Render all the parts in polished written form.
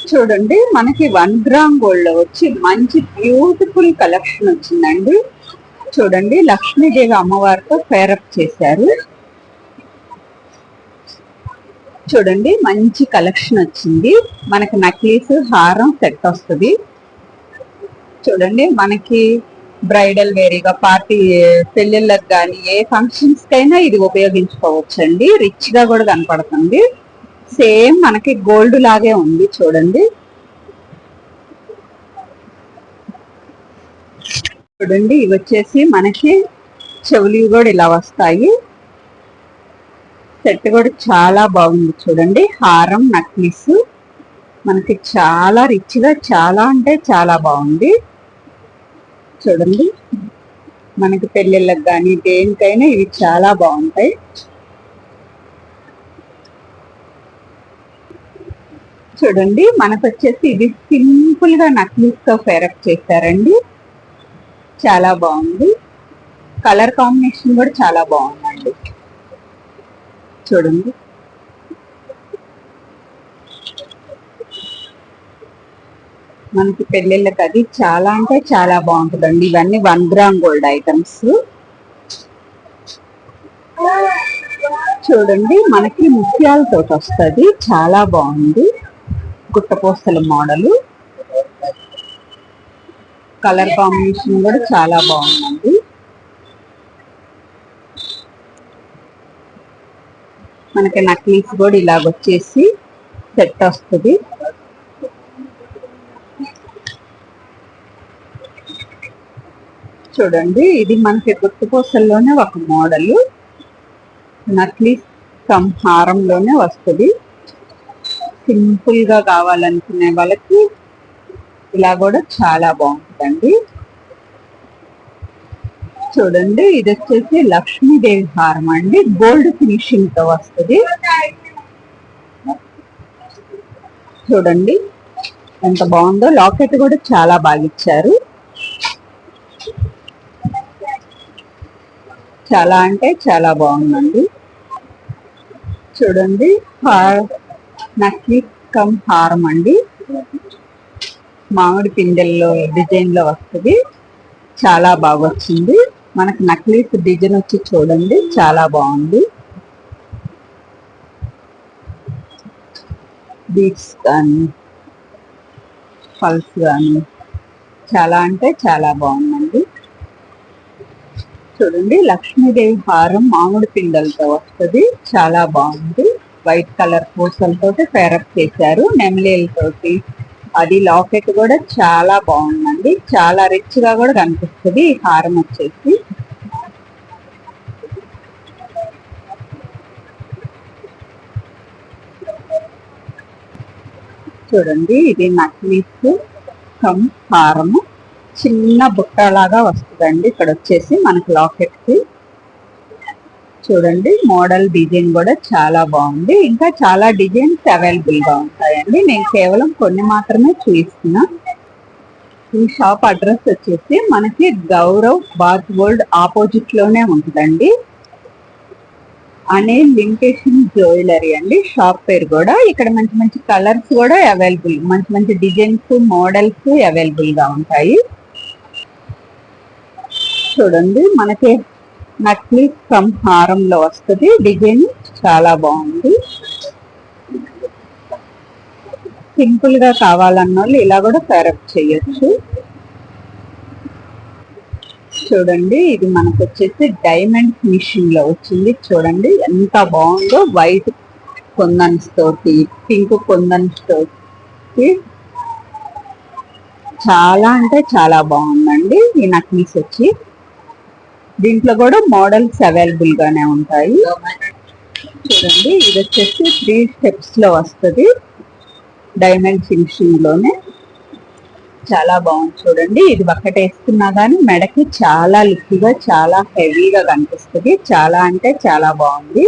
చూడండి మనకి 1 gram gold లో వచ్చి మంచి బ్యూటిఫుల్ కలెక్షన్ వచ్చిందండి. చూడండి లక్ష్మీదేవి అమ్మవారితో పేరప్ చేశారు. చూడండి మంచి కలెక్షన్ వచ్చింది. మనకి నక్లీస్ హారం సెట్ వస్తుంది. చూడండి మనకి బ్రైడల్ వేరీగా పార్టీ పెళ్లిళ్ళకి కానీ ఏ ఫంక్షన్స్ కైనా ఇది ఉపయోగించుకోవచ్చండి. రిచ్ గా కూడా కనపడుతుంది. సేమ్ మనకి గోల్డ్ లాగే ఉంది. చూడండి చూడండి ఇవి వచ్చేసి మనకి చెవులు కూడా ఇలా వస్తాయి. సెట్ కూడా చాలా బాగుంది. చూడండి హారం నక్లీస్ మనకి చాలా రిచ్ గా చాలా అంటే చాలా బాగుంది. చూడండి మనకి పెళ్ళిళ్ళకి కానీ దేనికైనా ఇవి చాలా బాగుంటాయి. చూడండి మనకు వచ్చేసి ఇది సింపుల్ గా నక్లీస్ తో పేరప్ చేశారండి. చాలా బాగుంది. కలర్ కాంబినేషన్ కూడా చాలా బాగుందండి. చూడండి మనకి పెళ్ళిళ్ళకి అది చాలా అంటే చాలా బాగుంటుందండి. ఇవన్నీ 1 గ్రామ్ గోల్డ్ ఐటమ్స్. చూడండి మనకి ముత్యాలతో వస్తుంది. చాలా బాగుంది. గుట్టపోస్తల మోడల్. కలర్ కాంబినేషన్ కూడా చాలా బాగుందండి. మనకి నక్లీస్ కూడా ఇలాగొచ్చేసి సెట్ వస్తుంది. చూడండి ఇది మనకి గుట్టపోసల్లోనే ఒక మోడల్. నక్లీస్ కమ్ హారంలోనే వస్తుంది. సింపుల్ గా కావాలనుకునే వాళ్ళకి ఇలా కూడా చాలా బాగుంటుందండి. చూడండి ఇది వచ్చేసి లక్ష్మీదేవి హారం అండి. గోల్డ్ ఫినిషింగ్ తో వస్తుంది. చూడండి ఎంత బాగుందో. లాకెట్ కూడా చాలా బాగా ఇచ్చారు. చాలా అంటే చాలా బాగుందండి. చూడండి నక్లీస్ కమ్ హారం అండి. మామిడి పిందెల్లో డిజైన్ లో వస్తుంది. చాలా బాగా వచ్చింది. మనకి నక్లీస్ డిజైన్ వచ్చి చూడండి చాలా బాగుంది. బీడ్స్ కానీ పల్స్ కానీ చాలా అంటే చాలా బాగుందండి. చూడండి లక్ష్మీదేవి హారం మామిడి పిందెలతో వస్తుంది. చాలా బాగుంది. వైట్ కలర్ పూసలతో పేరప్ చేశారు నెమలీలతోటి. అది లాకెట్ కూడా చాలా బాగుందండి. చాలా రిచ్ గా కూడా కనిపిస్తుంది ఈ హారం వచ్చేసి. చూడండి ఇది నక్లీస్ కమ్ హారము. చిన్న బుట్టలాగా వస్తుందండి. ఇక్కడ వచ్చేసి మనకి లాకెట్ కి. చూడండి మోడల్ డిజైన్ కూడా చాలా బాగుంది. ఇంకా చాలా డిజైన్స్ అవైలబుల్ గా ఉంటాయండి. నేను కేవలం కొన్ని మాత్రమే చూపిస్తున్నా. ఈ షాప్ అడ్రస్ వచ్చేసి మనకి గౌరవ్ బాత్ గోల్డ్ ఆపోజిట్ లోనే ఉంటుందండి. అనే లిమిటేషన్ జ్యువెలరీ అండి షాప్ పేరు కూడా. ఇక్కడ మంచి మంచి కలర్స్ కూడా అవైలబుల్, మంచి మంచి డిజైన్స్ మోడల్స్ అవైలబుల్ గా ఉంటాయి. చూడండి మనకి నక్లీస్ కమ్ హారంలో వస్తుంది. డిజైన్ చాలా బాగుంది. సింపుల్ గా కావాలన్న వాళ్ళు ఇలా కూడా పేరప్ చేయొచ్చు. చూడండి ఇది మనకు వచ్చేసి డైమండ్ ఫినిషింగ్ లో వచ్చింది. చూడండి ఎంత బాగుందో. వైట్ కొందన్స్ తోటి పింక్ కొందన్స్ తోటి చాలా అంటే చాలా బాగుందండి ఈ నక్లీస్ వచ్చి. దీంట్లో కూడా మోడల్స్ అవైలబుల్ గానే ఉంటాయి. చూడండి ఇది వచ్చేసి 3 స్టెప్స్ లో వస్తుంది. డైమండ్ ఫినిషింగ్ లోనే చాలా బాగుంది. చూడండి ఇది ఒక్కటి వేసుకున్నా కానీ మెడకి చాలా లుక్ గా చాలా హెవీగా కనిపిస్తుంది. చాలా అంటే చాలా బాగుంది.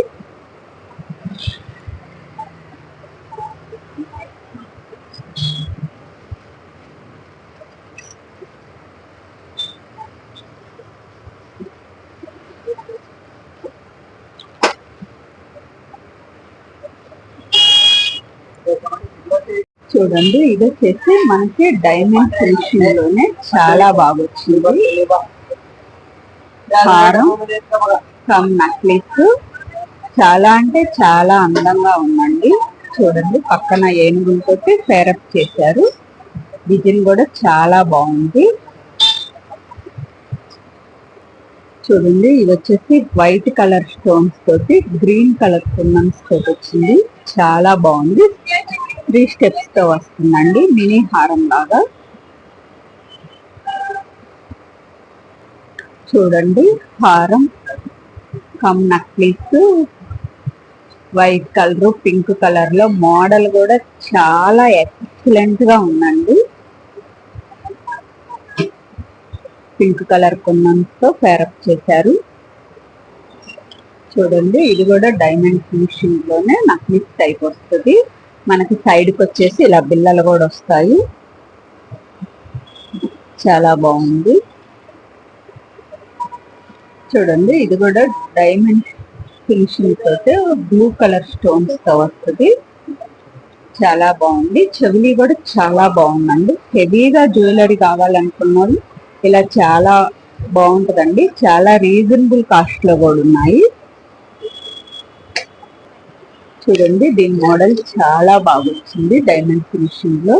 చూడండి ఇది వచ్చేసి మనకి డైమండ్ ఫినిషింగ్ లోనే చాలా బాగా వచ్చింది. హారం కమ్ నెక్లెస్ చాలా అంటే చాలా అందంగా ఉందండి. చూడండి పక్కన ఏనుగులతో పేరప్ చేశారు. డిజైన్ కూడా చాలా బాగుంది. చూడండి ఇది వచ్చేసి వైట్ కలర్ స్టోన్స్ తోటి గ్రీన్ కలర్ కుందన్స్ తోటి వచ్చింది. చాలా బాగుంది. 3 స్టెప్స్ తో వస్తుందండి. మినీ హారం లాగా. చూడండి హారం come necklace white colour pink colour లో మోడల్ కూడా చాలా ఎక్సలెంట్ గా ఉందండి. పింక్ కలర్ కుందన్స్ తో పేరప్ చేశారు. చూడండి ఇది కూడా డైమండ్ ఫినిషింగ్ లోనే నెక్లెస్ టైప్ వస్తుంది. మనకి సైడ్ కి వచ్చేసి ఇలా బిల్లలు కూడా వస్తాయి. చాలా బాగుంది. చూడండి ఇది కూడా డైమండ్ ఫినిషింగ్ తోటి బ్లూ కలర్ స్టోన్స్ తో వస్తుంది. చాలా బాగుంది. చెవులి కూడా చాలా బాగుందండి. హెవీగా జ్యువెలరీ కావాలనుకున్నారు ఇలా చాలా బాగుంటుందండి. చాలా రీజనబుల్ కాస్ట్ లో కూడా ఉన్నాయి. చూడండి దీని మోడల్ చాలా బాగా వచ్చింది. డైమండ్ ఫినిషింగ్ లో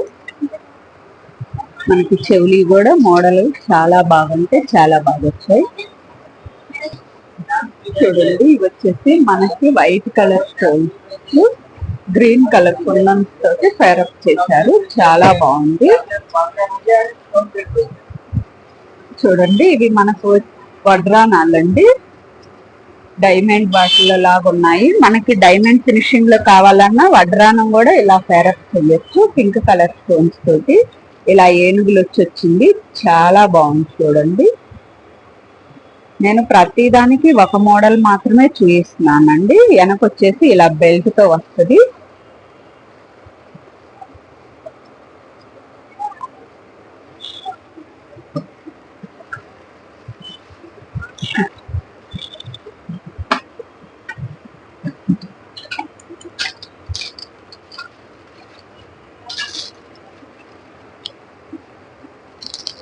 మనకి చెవులి కూడా మోడల్ చాలా బాగుంటే చాలా బాగా వచ్చాయి. చూడండి ఇవి వచ్చేసి మనకి white colour stones green colour కుందన్స్ తోటి పేరప్ చేశారు. చాలా బాగుంది. చూడండి ఇవి మనకు వడ్రానాలండి. డైమండ్ బాటిల్ లాగా ఉన్నాయి. మనకి డైమండ్ ఫినిషింగ్ లో కావాలన్నా వడ్రానం కూడా ఇలా పేరప్ చేయొచ్చు. పింక్ కలర్ స్టోన్స్ తోటి ఇలా ఏనుగులు వచ్చింది. చాలా బాగుంది. చూడండి నేను ప్రతిదానికి ఒక మోడల్ మాత్రమే చూపిస్తున్నానండి. వెనకొచ్చేసి ఇలా బెల్ట్ తో వస్తుంది.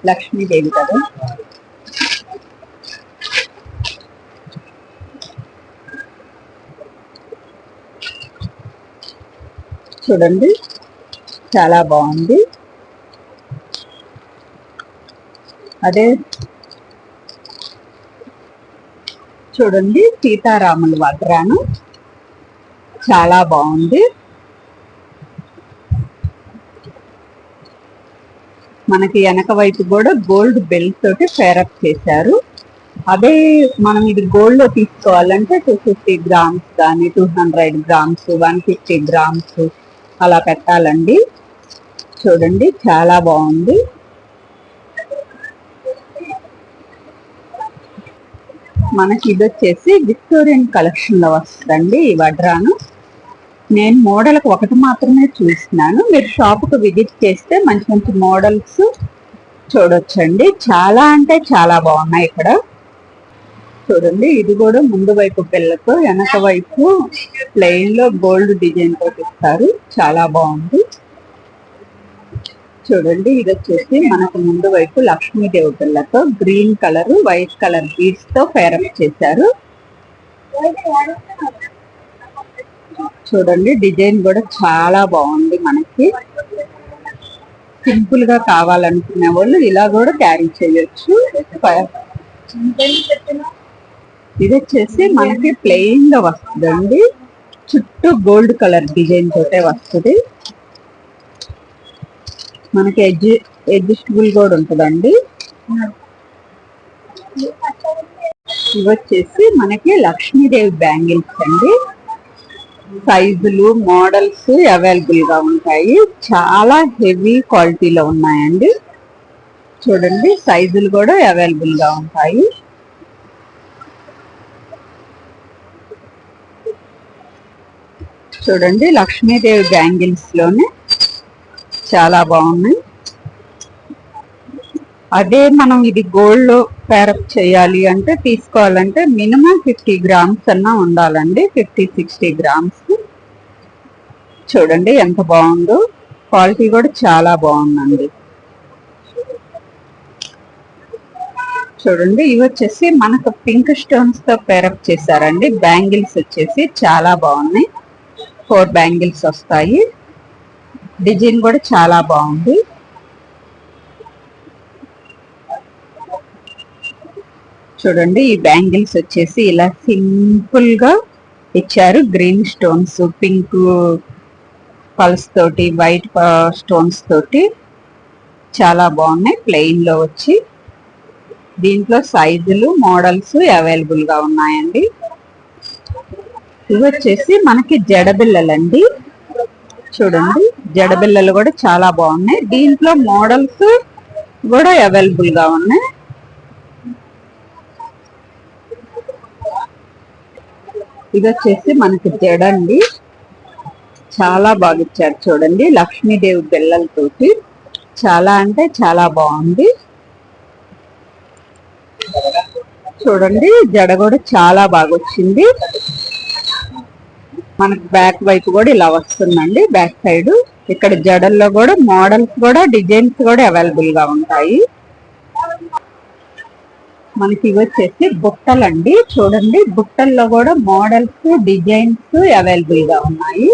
లక్ష్మీదేవి కదా. చూడండి చాలా బాగుంది. అదే చూడండి సీతారాముల వడ్రాను చాలా బాగుంది. మనకి వెనక వైపు కూడా గోల్డ్ బెల్ట్ తోటి పేరప్ చేశారు. అదే మనం ఇది గోల్డ్ లో తీసుకోవాలంటే 250 గ్రామ్స్ కానీ 200 గ్రామ్స్ 150 గ్రామ్స్ అలా పెట్టాలండి. చూడండి చాలా బాగుంది. మనకి ఇది వచ్చేసి విక్టోరియన్ కలెక్షన్ లో వస్తుందండి ఈ వడ్రాను. నేను మోడల్కి ఒకటి మాత్రమే చూస్తున్నాను. మీరు షాప్కి విజిట్ చేస్తే మంచి మంచి మోడల్స్ చూడొచ్చండి. చాలా అంటే చాలా బాగున్నాయి ఇక్కడ. చూడండి ఇది కూడా ముందు వైపు పిల్లతో వెనక వైపు ప్లెయిన్ లో గోల్డ్ డిజైన్ తోటి ఇస్తారు. చాలా బాగుంది. చూడండి ఇది వచ్చేసి మనకు ముందు వైపు లక్ష్మీదేవి పిల్లతో green colour white colour beads తో పేరప్ చేశారు. చూడండి డిజైన్ కూడా చాలా బాగుంది. మనకి సింపుల్ గా కావాలనుకునే వాళ్ళు ఇలా కూడా క్యారీ చేయొచ్చు. ఇది వచ్చేసి మనకి ప్లెయిన్ గా వస్తుందండి. చుట్టూ గోల్డ్ కలర్ డిజైన్ తోటే వస్తుంది. మనకి అడ్జస్టబుల్ కూడా ఉంటుందండి. ఇవి వచ్చేసి మనకి లక్ష్మీదేవి బ్యాంగిల్స్ అండి. సైజులు మోడల్స్ అవైలబుల్ గా ఉంటాయి. చాలా హెవీ క్వాలిటీలో ఉన్నాయండి. చూడండి సైజులు కూడా అవైలబుల్ గా ఉంటాయి. చూడండి లక్ష్మీదేవి బ్యాంగిల్స్ లోనే చాలా బాగున్నాయి. అదే మనం ఇది గోల్డ్ లో పేరప్ చేయాలి అంటే తీసుకోవాలంటే మినిమం 50 గ్రామ్స్ అన్నా ఉండాలండి. 50-60 గ్రామ్స్. చూడండి ఎంత బాగుందో. క్వాలిటీ కూడా చాలా బాగుందండి. చూడండి, ఇవి వచ్చేసి మనకు పింక్ స్టోన్స్ తో పేరప్ చేశారండి. బ్యాంగిల్స్ వచ్చేసి చాలా బాగున్నాయి. 4 బ్యాంగిల్స్ వస్తాయి. డిజైన్ కూడా చాలా బాగుంది. చూడండి, ఈ బ్యాంగిల్స్ వచ్చేసి ఇలా సింపుల్ గా ఇచ్చారు. గ్రీన్ స్టోన్స్, పింక్ పల్స్ తోటి, వైట్ స్టోన్స్ తోటి చాలా బాగున్నాయి. ప్లెయిన్ లో వచ్చి దీంట్లో సైజులు, మోడల్స్ అవైలబుల్ గా ఉన్నాయండి. ఇవి వచ్చేసి మనకి జడబిల్లలండి. చూడండి, జడబిల్లలు కూడా చాలా బాగున్నాయి. దీంట్లో మోడల్స్ కూడా అవైలబుల్ గా ఉన్నాయి. ఇది వచ్చేసి మనకి జడండి, చాలా బాగా ఇచ్చారు. చూడండి, లక్ష్మీదేవి బిల్లలతోటి చాలా అంటే చాలా బాగుంది. చూడండి, జడ కూడా చాలా బాగా వచ్చింది. మనకి బ్యాక్ వైపు కూడా ఇలా వస్తుందండి. బ్యాక్ సైడ్ ఇక్కడ జడల్లో కూడా మోడల్స్ కూడా డిజైన్స్ కూడా అవైలబుల్ గా ఉంటాయి. మనకి ఇవి వచ్చేసి బుట్టలండి. చూడండి, బుట్టల్లో కూడా మోడల్స్, డిజైన్స్ అవైలబుల్ గా ఉన్నాయి.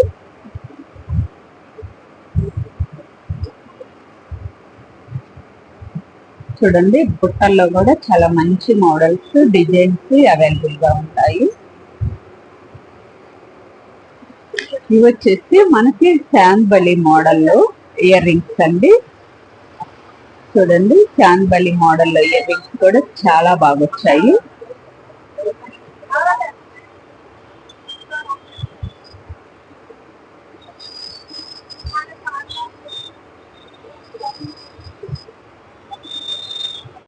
చూడండి, బుట్టల్లో కూడా చాలా మంచి మోడల్స్, డిజైన్స్ అవైలబుల్ గా ఉంటాయి. ఇవి వచ్చేసి మనకి చాందబలి మోడల్లో ఇయర్ రింగ్స్ అండి. చూడండి, చాందబలి మోడల్లో ఇయర్ రింగ్స్ కూడా చాలా బాగా వచ్చాయి.